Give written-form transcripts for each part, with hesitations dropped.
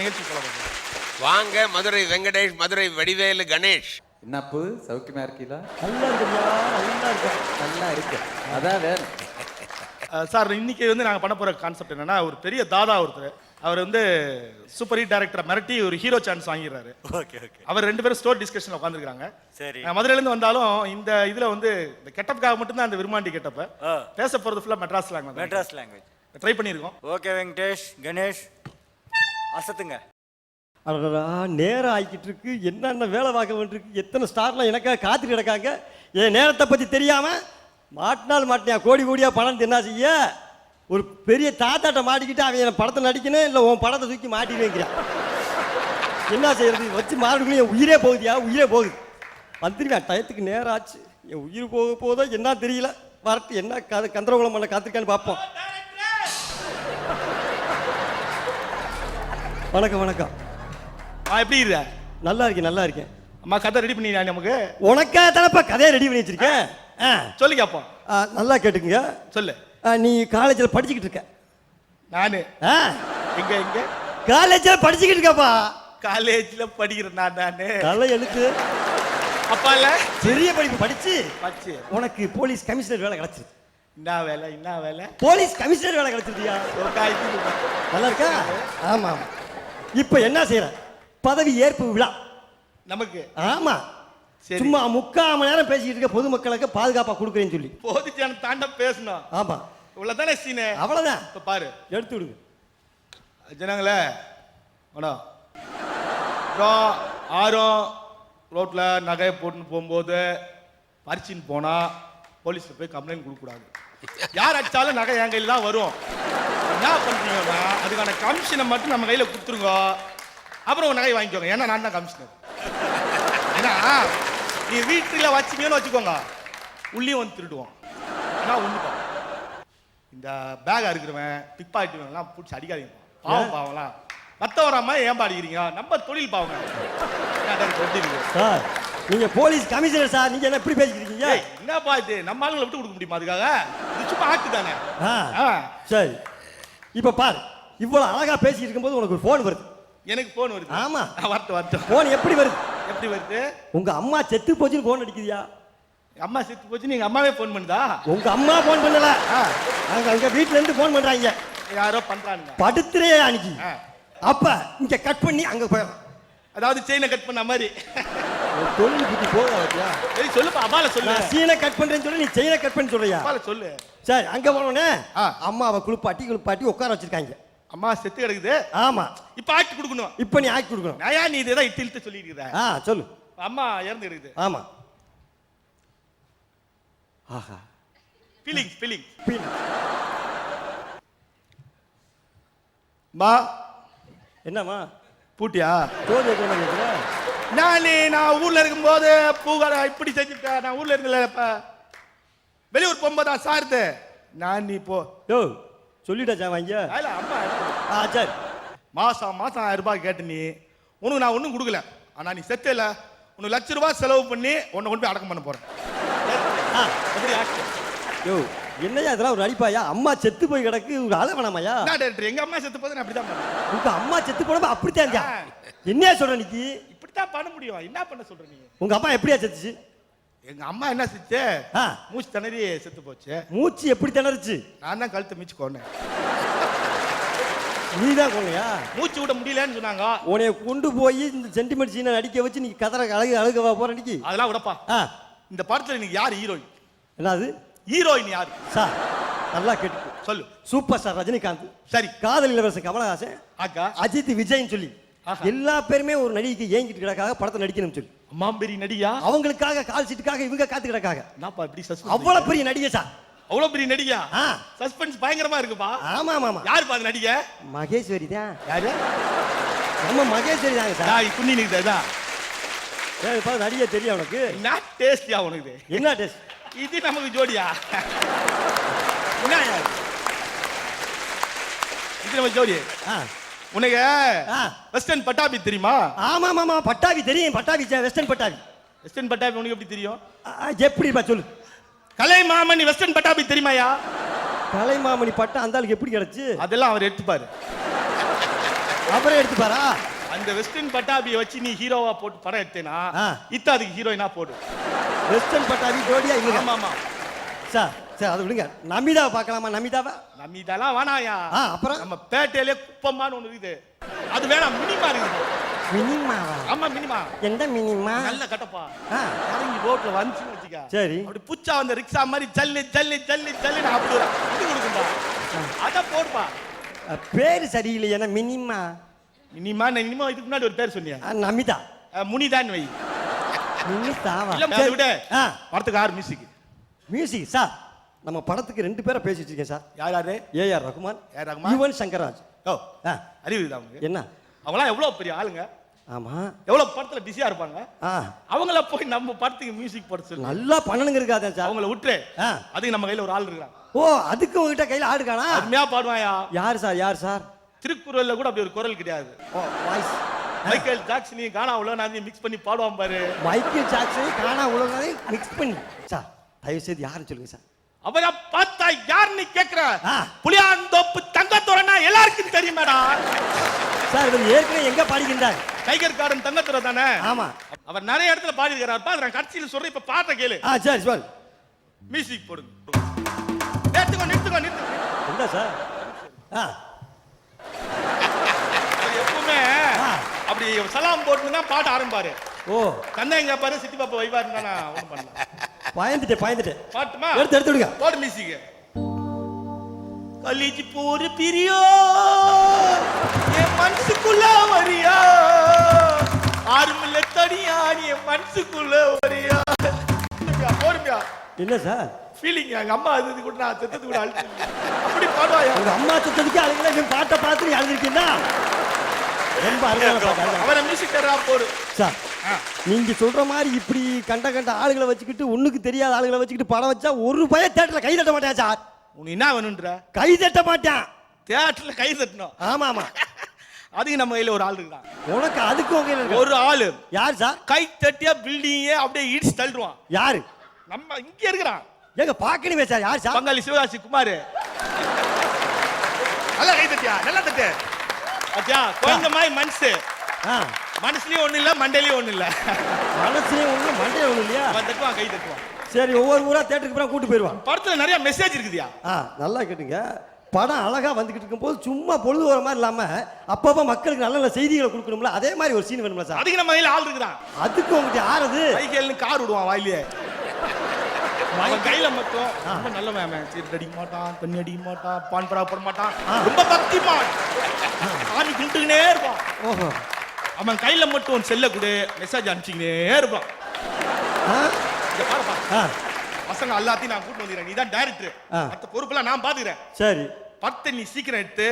நிகழ்ச்சி போலாம். வாங்க மதுரை வெங்கடேஷ், மதுரை வடிவேலு கணேஷ். என்னப்பு சௌக்கியமா இருக்கீங்களா? நல்லா இருக்குயா, நல்லா இருக்கு, நல்லா இருக்கு. அதான் வேணும். சார் இன்னைக்கு வந்து நாங்கள் பண்ண போகிற கான்செப்ட் என்னன்னா, ஒரு பெரிய தாதா ஒருத்தர், அவர் வந்து சூப்பர் ஹிட் டைரக்டரை மிரட்டி ஒரு ஹீரோ சான்ஸ் வாங்கிடுறாரு. Okay okay. அவர் 2 பேரும் ஸ்டோர் டிஸ்கஷனில் உட்காந்துருக்காங்க. சரி. மதுரையிலேருந்து வந்தாலும் இந்த இதில் வந்து இந்த கெட்டப்புக்காக மட்டும்தான் அந்த விரும்மாண்டி கெட்டப்ப பேச போகிறது ஃபுல்லாக Madras language. Madras language try பண்ணியிருக்கோம். ஓகே வெங்கடேஷ் கணேஷ் அசத்துங்க. அடடா நேரம் ஆகிக்கிட்டு இருக்கு, என்னென்ன வேலை பார்க்க வேண்டியிருக்கு, எத்தனை ஸ்டார்லாம் எனக்காக காத்துட்டு கிடக்காங்க. என் நேரத்தை பற்றி தெரியாமல் மாட்டினால் மாட்டினியா கோடி கோடியாக பணம் என்ன செய்ய. ஒரு பெரிய தாத்தாட்ட மாட்டிக்கிட்டு அவன் என் படத்தை நடிக்கணும், இல்லை உன் படத்தை தூக்கி மாட்டி வைக்கிறான். என்ன செய்யறது, வச்சு மாடுக்குள்ளே என் உயிரே போகுதியா, உயிரே போகுது. வந்துருவேன் டயத்துக்கு நேரம் ஆச்சு, என் உயிர் போக போதோ என்ன தெரியல. வரட்டு என்ன கந்தரகுலம் பண்ண காத்திருக்கான்னு பார்ப்போம். வணக்கம் வணக்கம். எப்படி இருக்க? நல்லா இருக்கேன் நல்லா இருக்கேன். அம்மா கதை ரெடி பண்ணி நமக்கு உனக்காக தானப்பா கதையை ரெடி பண்ணி வச்சிருக்கேன். சொல்லி கேப்போம். நல்லா கேட்டுக்குங்க. சொல்லு. நீ காலேஜில் படிச்சுக்கிட்டு இருக்க. நானு எங்க எங்க காலேஜில் படிச்சுக்கிட்டு இருக்கப்பா. காலேஜில் படிக்கிறேன் நானு. கலை எழுத்து அப்பா இல்ல பெரிய படிப்பு படிச்சு படிச்சு உனக்கு போலீஸ் கமிஷனர் வேலை கிடைச்சிருக்கு. என்ன வேலை என்ன வேலை? போலீஸ் கமிஷனர் வேலை கிடைச்சிருக்கியா? நல்லா இருக்கா? ஆமா ஆமா. இப்போ என்ன செய்யற, பதவி ஏற்பு விழா நமக்கு. ஆமா சும்மா 3/4 மணி நேரம் பேசிக்கிட்டு இருக்க, பொதுமக்களுக்கு பாதுகாப்பா கொடுக்குறேன்னு சொல்லி போதிச்சான தாண்ட பேசணும். ஆமா இவ்வளவுதானே சீனு. அவ்வளவுதான். இப்ப பாரு எடுத்து விடுங்க ஜனங்களே. ஆரம் ரோட்ல நகையை போட்டுன்னு போகும்போது பறிச்சின்னு போனா போலீஸ்ல போய் கம்ப்ளைண்ட் கொடுக்கக்கூடாது. யார் அடிச்சாலும் நகை என் கையில் தான் வரும். என்ன பண்றீங்கன்னா அதுக்கான கமிஷனை மட்டும் நம்ம கையில கொடுத்துருங்க, அப்புறம் ஒரு நகை வாங்கிக்கோங்க. ஏன்னா நான் தான் கமிஷனர். ஏன்னா நீ வீட்டுல வச்சிங்கன்னு வச்சுக்கோங்க, உள்ளியும் வந்து திருடுவோம். ஏன்னா ஒண்ணுப்பா, இந்த பேகா இருக்கிறவன் பிக் பாக்கெட்லாம் பிடிச்சி அடிக்காதீங்க. பாவம் பாவம்லாம் மத்த வராம ஏன் அடிக்கிறீங்க? நம்ம தொழில் பாவங்க. சார் நீங்க போலீஸ் கமிஷனர் சார், நீங்க என்ன இப்படி பேசிக்கிறீங்க? என்னப்பா இது, நம்ம ஆளுங்களை விட்டு கொடுக்க முடியுமா? அதுக்காக இது சும்மா ஆக்கு தானே. சரி இப்ப பாரு, இவ்வளவு அழகா பேசிட்டு இருக்கும்போது உனக்கு ஒரு போன் வருது. எனக்கு போன் வருது. ஆமா வரட்டும் வரட்டும். போன் எப்படி வருது? எப்படி வருது? உங்க அம்மா செத்து போச்சுன்னு போன் அடிக்குதியா? அம்மா செத்து போச்சு நீங்க அம்மாவே போன் பண்ணுதா? உங்க அம்மா போன் பண்ணல, அங்க வீட்டுல இருந்து போன் பண்றாங்க. யாரோ பண்றாங்க படுத்துறே அன்னைக்கு. அப்ப இங்க கட் பண்ணி அங்க போயிடும். அதாவது செயினை கட் பண்ண மாதிரி தொழில் புத்தி போகாதியா? சரி சொல்லுப்பா. அம்மால சொல்லு. சீனை கட் பண்றேன்னு சொல்லி நீ செயினை கட் பண்ணி சொல்றியா? அம்மால சொல்லு. சரி அங்க போனோடனே அம்மாவை குளிப்பாட்டி உட்கார வச்சிருக்காங்க. அம்மா செத்து கிடக்குது. ஆமா இப்ப ஆக்கி கொடுக்கணும். இப்ப நீ ஆக்கி கொடுக்கணும். நான் நீ இதேதான் இழுத்து சொல்லிட்டு இருக்க. சொல்லு. அம்மா இறந்து கிடக்குது. ஆமா. ஆஹா ஃபீலிங் மா. என்னம்மா பூட்டியா? தோது கேட்குற. நான் ஊர்ல இருக்கும்போது பூகார இப்படி செஞ்சுட்டேன். நான் ஊர்ல இருந்தல வெளியூர் போகும்போது சார்து நான் நீ போ. யோ சொல்லிட்டா வாங்க. அம்மா சரி. மாசம் 1000 ரூபாய் கேட்டு நீ உனக்கு நான் ஒன்றும் கொடுக்கல. ஆனா நீ செத்தல உனக்கு ₹1,00,000 செலவு பண்ணி உன்னை கொண்டு போய் அடக்கம் பண்ண போறேன். யோ என்னையா இதெல்லாம் ஒரு அடிப்பாயா? அம்மா செத்து போய் கிடக்கு, ஒரு அழ வேணாமையா? எங்க அம்மா செத்து போது அப்படிதான் பண்ணேன். உங்க அம்மா செத்து போனப்ப அப்படித்தான் இருக்கா? என்னையா சொல்ற நீ? இப்படித்தான் பண்ண முடியும். என்ன பண்ண சொல்ற நீ? உங்க அம்மா எப்படியா செத்துச்சு? எங்க அம்மா என்ன செத்து மூச்சு திணறி செத்து போச்சு. மூச்சு எப்படி திணறுச்சு? நான் தான் கழுத்தை மிச்சு கொண்டேன். நீ தான் கொன்னையா? மூச்சு விட முடியலன்னு சொன்னாங்க. உன்னைய கொண்டு போய் இந்த சென்டிமெண்ட் சீனை நடிக்க வச்சு நீ கதற அழுகவா போற நீ? அதெல்லாம் விடப்பா. இந்த படத்துல நீங்க யார் ஹீரோயின்? என்னது ஹீரோயின் யாரு? சார் நல்லா கேட்டு சொல்லு. Super star Rajinikanth. சரி. காதல் இளவரசன் கமலஹாசன். அக்கா அஜித் விஜய்னு சொல்லி எல்லா பேருமே ஒரு நடிகைக்கு ஏங்கிட்டு கிடக்காக படத்தை நடிக்கணும் சொல்லி. அம்மா பெரிய நடிகா அவங்களுக்காக கால் சீட்டுக்காக இவங்க காத்து கிடக்காக. என்னப்பா இப்படி சஸ்பென்ஸ்? அவ்வளவு பெரிய நடிகை சார். அவ்வளவு பெரிய நடிகா? சஸ்பென்ஸ் பயங்கரமா இருக்குப்பா. ஆமா ஆமா. யாரு பாது நடிகை? மகேஸ்வரி தான். யாரு? நம்ம மகேஸ்வரி தாங்க சார். நான் குன்னி நிக்குதா? ஏய் பா நடிகை தெரியும் உனக்கு? என்ன டேஸ்டியா உனக்கு? என்ன டேஸ்ட்? இது நமக்கு ஜோடியா? என்ன இது நம்ம ஜோடி? உனக்கு வெஸ்டர்ன் பட்டாபி தெரியுமா? ஆமா ஆமா பட்டாபி தெரியும். பட்டாபி வெஸ்டர்ன் பட்டாபி. வெஸ்டர்ன் பட்டாபி உனக்கு எப்படி தெரியும்? எப்படிப்பா சொல்லு. கலை மாமணி வெஸ்டர்ன் பட்டாபி தெரியுமாயா? கலைமாமணி பட்டம் அந்த ஆளுக்கு எப்படி கிடைச்சு? அதெல்லாம் அவர் எடுத்துப்பாரு. அவரே எடுத்துப்பாரா? அந்த வெஸ்டர்ன் பட்டாபியை வச்சு நீ ஹீரோவா போட்டு படம் எடுத்தேனா அதுக்கு ஹீரோயினா போடு. வெஸ்டர்ன் பட்டாபி ஜோடியா இல்ல? ஆமா சார் சார் அதை விடுங்க. நமிதாவை பார்க்கலாமா? நமிதாலாம் வேணாயா. அப்புறம் நம்ம பேட்டையிலே குப்பம்மான்னு ஒண்ணு இருக்குது, அது வேணாம். மினிமா இருக்குது. மினிமாவா? ஆமா மினிமா. எந்த மினிமா? நல்ல கட்டப்பா. இறங்கி ரோட்ல வந்துச்சுன்னு வச்சுக்க, சரி அப்படி புச்சா வந்த ரிக்ஷா மாதிரி ஜல்லி ஜல்லி ஜல்லி ஜல்லி அப்படி இது கொடுக்கும்பா. அத போடுப்பா. பேரு சரியில்லை. என்ன மினிமா? Minima minima. இதுக்கு முன்னாடி ஒரு பேர் சொன்னியா? நமிதா. முனிதான் வை. மினிதாவா? இல்ல விட படத்துக்கு ஆறு மியூசிக் சார். நம்ம படத்துக்கு 2 பேரை பேசி வச்சிருக்கேன் சார். யாரு? ஏஆர் ரகுமான், யுவன் சங்கர் ராஜ். அறிவு அவங்க என்ன அவங்களாம் எவ்வளவு பெரிய ஆளுங்க. ஆமா, எவ்வளவு படத்துல பிஸியா இருப்பாங்க. அவங்கள போய் நம்ம படத்துக்கு மியூசிக் போட சொல்லி நல்லா பண்ணணுங்க இருக்காதே சார். அவங்கள விட்டுரு. அதுக்கு நம்ம கையில ஒரு ஆள் இருக்கான். ஓ, அதுக்கு உங்ககிட்ட கையில ஆடு காணா? அருமையா பாடுவாயா. யார் சார்? திருக்குறள்ல கூட அப்படி ஒரு குரல் கிடையாது. வாய்ஸ் மைக்கேல் ஜாக்சனையும் கானா உலகநாதையும் மிக்ஸ் பண்ணி பாடுவான் பாரு. மைக்கேல் ஜாக்சனையும் கானா உலகநாதையும் மிக்ஸ் பண்ணி சார். தயவு செய்து யாருன்னு சொல்லுங்க சார். அவரை பார்த்தா யாருன்னு கேக்குற? புளியாந்தோப்பு தங்கத்துறைனா எல்லாருக்கும் தெரியுமாடா சார். இவர் ஏற்கனவே எங்க பாடிக்கின்றார்? டைகர் கார்டன் தங்கத்துறை தானே? ஆமா, அவர் நிறைய இடத்துல பாடியிருக்கிறார். நான் கடைசியில் சொல்றேன், இப்ப பாட்ட கேளு. சரி சொல். மியூசிக் போடுங்க. நிறுத்துக்கோ. என்ன சார்? எப்பவுமே அப்படி சலாம் போட்டுன்னா பாட்டு ஆரம்பிப்பாரு. ஓ, கண்ணா எங்க பாரு சித்தி பாப்பா வைவாருன்னா நான் ஒண்ணும் பண்ணல. பயந்துட்டேன். பாட்டுமா எடுத்து விடுங்க. போடு மியூசிக். கலிஜி போரு பிரியோ என் மனசுக்குள்ள வரியா, ஆறுமில்ல தடியா என் மனசுக்குள்ள வரியா. போடுமியா? என்ன சார் ஃபீலிங்? எங்க அம்மா அது கூட நான் செத்தது கூட அழுது அப்படி பாடுவாயா? உங்க அம்மா செத்ததுக்கு அழுகல, நீ பாட்டை பார்த்து நீ அழுதுருக்கீங்களா? ரொம்ப அருமையான பாட்டு. அவரை மியூசிக் தரா போடு சார். நீங்க சொல்ற மாதிரி இப்படி கண்ட ஆளுகளை வச்சுக்கிட்டு, ஒண்ணுக்கு தெரியாத ஆளுகளை வச்சுக்கிட்டு படம் வச்சா ஒரு பய தியேட்டர்ல கை தட்ட மாட்டேன் சார். உனக்கு என்ன வேணும்ன்ற? கை தட்ட மாட்டேன். தியேட்டர்ல கை தட்டணும். ஆமா. அதுக்கு நம்ம கையில ஒரு ஆள் இருக்கான். உனக்கு அதுக்கு உங்க ஒரு ஆளு. யார் சார்? கை தட்டியா பில்டிங்கே அப்படியே இடிச்சு தள்ளுவான். யாரு? நம்ம இங்க இருக்கிறான். எங்க பாக்கணுமே சார். யார் சார்? பங்காளி சிவகாசி குமார். நல்லா கை தட்டியா? நல்லா தட்டு. அச்சா கொஞ்ச மாதிரி மனசுலயும் ஒண்ணு இல்ல, மண்டையிலயும் ஒண்ணு இல்ல. மனசுலயும் ஒண்ணு, மண்டையில ஒண்ணு இல்லையா? தட்டுவான், கை தட்டுவான். சரி, ஒவ்வொரு ஊரா தியேட்டருக்கு அப்புறம் கூட்டு போயிருவான். படத்துல நிறைய மெசேஜ் இருக்குதியா? நல்லா கேட்டுங்க. படம் அழகா வந்துகிட்டு இருக்கும் போது சும்மா பொழுது வர மாதிரி இல்லாம அப்பப்ப மக்களுக்கு நல்ல நல்ல செய்திகளை கொடுக்கணும்ல, அதே மாதிரி ஒரு சீன் வேணும்ல சார். அதுக்கு நம்ம கையில ஆள் இருக்குதான். அதுக்கு உங்ககிட்ட யாரது? சைக்கிள்னு கார் விடுவான் வாயிலே. அவன் கையில மட்டும் ரொம்ப நல்ல மேமன். சீட் அடிக்க மாட்டான், தண்ணி அடிக்க மாட்டான், பான் பரா போட மாட்டான், ரொம்ப பக்திமான். ஆணி குண்டுக்கினே இருப்பான். ஓஹோ. அவன் கையில மட்டும் செல்ல கூட மெசேஜ் அனுப்பிச்சுக்கினே இருப்பான். பசங்க எல்லாத்தையும் நான் கூட்டு வந்துக்கிறேன். நீதான் டைரக்டர், மற்ற பொறுப்பெல்லாம் நான் பாத்துக்கிறேன். சரி, படத்தை நீ சீக்கிரம் எடுத்து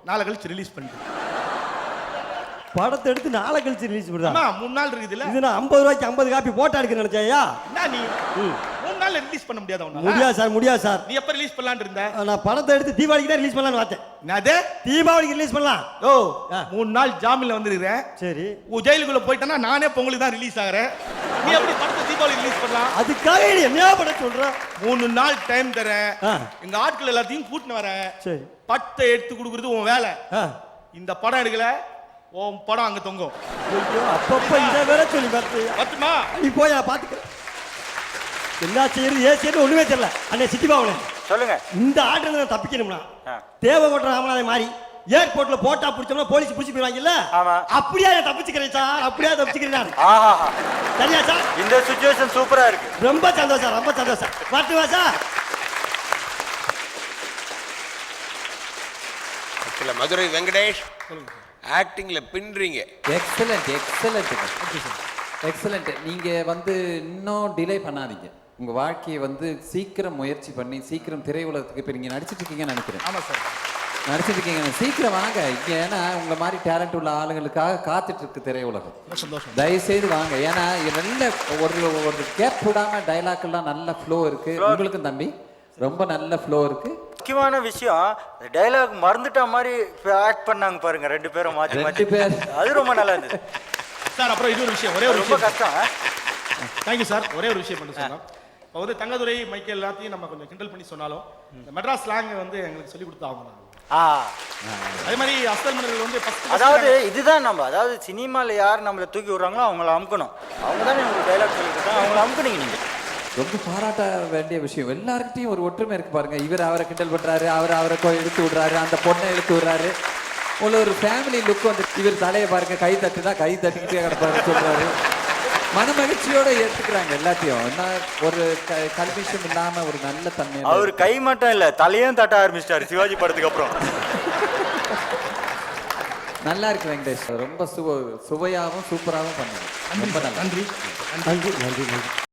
நாளை கழிச்சு ரிலீஸ் பண்ணிட்டு. படத்தை எடுத்து நாளை கழிச்சு ரிலீஸ் பண்ணுறா? 3 நாள் இருக்குது. இது நான் 50 ரூபாய்க்கு 50 காப்பி போட்டா எடுக்க நினைச்சேயா? என்ன நீ 3 நாள்ல ரிலீஸ் பண்ண முடியாத? முடியாது சார். நீ எப்ப ரிலீஸ் பண்ணலாம்னு இருந்த? நான் படத்தை எடுத்து தீபாவளிக்கு தான் ரிலீஸ் பண்ணலாம்னு பார்த்தேன். என்னது? தீபாவளிக்கு ரிலீஸ் பண்ணலாம். ஓ, 3 நாள் ஜாமீன்ல வந்துருக்கேன். சரி, ஜெயிலுக்குள்ள போயிட்டேன்னா நானே பொங்கலுக்கு தான் ரிலீஸ் ஆகிறேன். நீ எப்படி படத்தை தீபாவளி ரிலீஸ் பண்ணலாம்? அதுக்காக என்ன படம் சொல்ற? 3 நாள் டைம் தரேன். எங்க ஆட்கள் எல்லாத்தையும் கூட்டின்னு வரேன். சரி, படத்தை எடுத்து கொடுக்கறது உன் வேலை. இந்த படம் எடுக்கல, உன் படம் அங்க தொங்கும். அப்பப்ப இதை வேற சொல்லி பார்த்துமா? நீ போயா பாத்துக்க. என்ன செய்யறது ஏன் செய்யறது ஒண்ணுமே தெரியல. அண்ணே சிட்டிபாவனே சொல்லுங்க. இந்த ஆர்டர் நான் தப்பிக்கணும்னா தேவகோட்டை ராமநாதன் மாதிரி ஏர்போர்ட்ல போட்டா பிடிச்சோம்னா போலீஸ் பிடிச்சி போயிடுவாங்கல்ல, அப்படியே தப்பிச்சுக்கிறேன் சார். அப்படியே தப்பிச்சுக்கிறேன். சரியா சார்? இந்த சிச்சுவேஷன் சூப்பரா இருக்கு. ரொம்ப சந்தோஷம், ரொம்ப சந்தோஷம். பார்த்துவா சார். மதுரை வெங்கடேஷ் ஆக்டிங்ல பின்றீங்க. Excellent excellent excellent. நீங்க இன்னும் டிலே பண்ணாதீங்க. உங்க வாழ்க்கையை சீக்கிரம் முயற்சி பண்ணி சீக்கிரம் திரையுலகத்துக்கு இப்ப நீங்க நடிச்சிட்டு இருக்கீங்கன்னு நினைக்கிறேன். ஆமா சார், நடிச்சிட்டு இருக்கீங்க. சீக்கிரம் வாங்க இங்க. ஏன்னா உங்களை மாதிரி டேலண்ட் உள்ள ஆளுங்களுக்காக காத்துட்டு இருக்கு திரையுலகம். சந்தோஷம். தயவுசெய்து வாங்க. ஏன்னா நல்ல ஒரு கேப் விடாம டைலாக் எல்லாம் நல்ல ஃப்ளோ இருக்கு. உங்களுக்கும் தம்பி ரொம்ப நல்ல ஃப்ளோ இருக்கு. முக்கியமான விஷயம், டைலாக் மறந்துட்ட மாதிரி ஆக்ட் பண்ணாங்க பாருங்க 2 பேரும் மாத்தி மாத்தி. அது ரொம்ப நல்லா இருந்துச்சு சார். அப்புறம் இன்னொரு விஷயம், ஒரே ஒரு ரொம்ப கஷ்டம். Thank you sir. ஒரே ஒரு விஷயம் பண்ண சொன்னா, இப்போ வந்து தங்கதுரை மைக்கேல் எல்லாத்தையும் நம்ம கொஞ்சம் கிண்டல் பண்ணி சொன்னாலும் இந்த மெட்ராஸ் ஸ்லாங் வந்து எங்களுக்கு சொல்லி கொடுத்தாங்க. அதே மாதிரி அஸ்தல் மன்னர்கள் வந்து அதாவது இதுதான் நம்ம, அதாவது சினிமாவில் யார் நம்மளை தூக்கி விடுறாங்களோ அவங்கள அமுக்கணும். அவங்க தானே உங்களுக்கு டைலாக் சொல்லி கொடுத்தாங்க, அவங்கள அமுக்கணுங்க நீங்கள். ரொம்ப பாராட்ட வேண்டிய விஷயம். எல்லாருக்கிட்டையும் ஒரு ஒற்றுமை இருக்கு பாருங்க. இவர் அவரை கிண்டல் பண்றாரு, அவரை இழுத்து விடுறாரு, அந்த பொண்ணை இழுத்து விடுறாரு. உள்ள ஒரு ஃபேமிலி லுக் வந்து இவர் தலையை பாருங்க, கை தட்டுனா கை தட்டிக்கிட்டே கிடப்பாரு சொல்றாரு. மனமகிழ்ச்சியோட ஏற்றுக்கிறாங்க எல்லாத்தையும். ஒரு கல்விஷம் இல்லாம ஒரு நல்ல தன்மை. அவர் கை மட்டும் இல்ல, தலையும் தட்ட ஆரம்பிச்சிட்டாரு சிவாஜி படத்துக்கு அப்புறம். நல்லா இருக்கு வெங்கடேஷ், ரொம்ப சுவையாகவும் சூப்பராகவும் பண்ணுங்க. ரொம்ப நன்றி. நன்றி நன்றி நன்றி.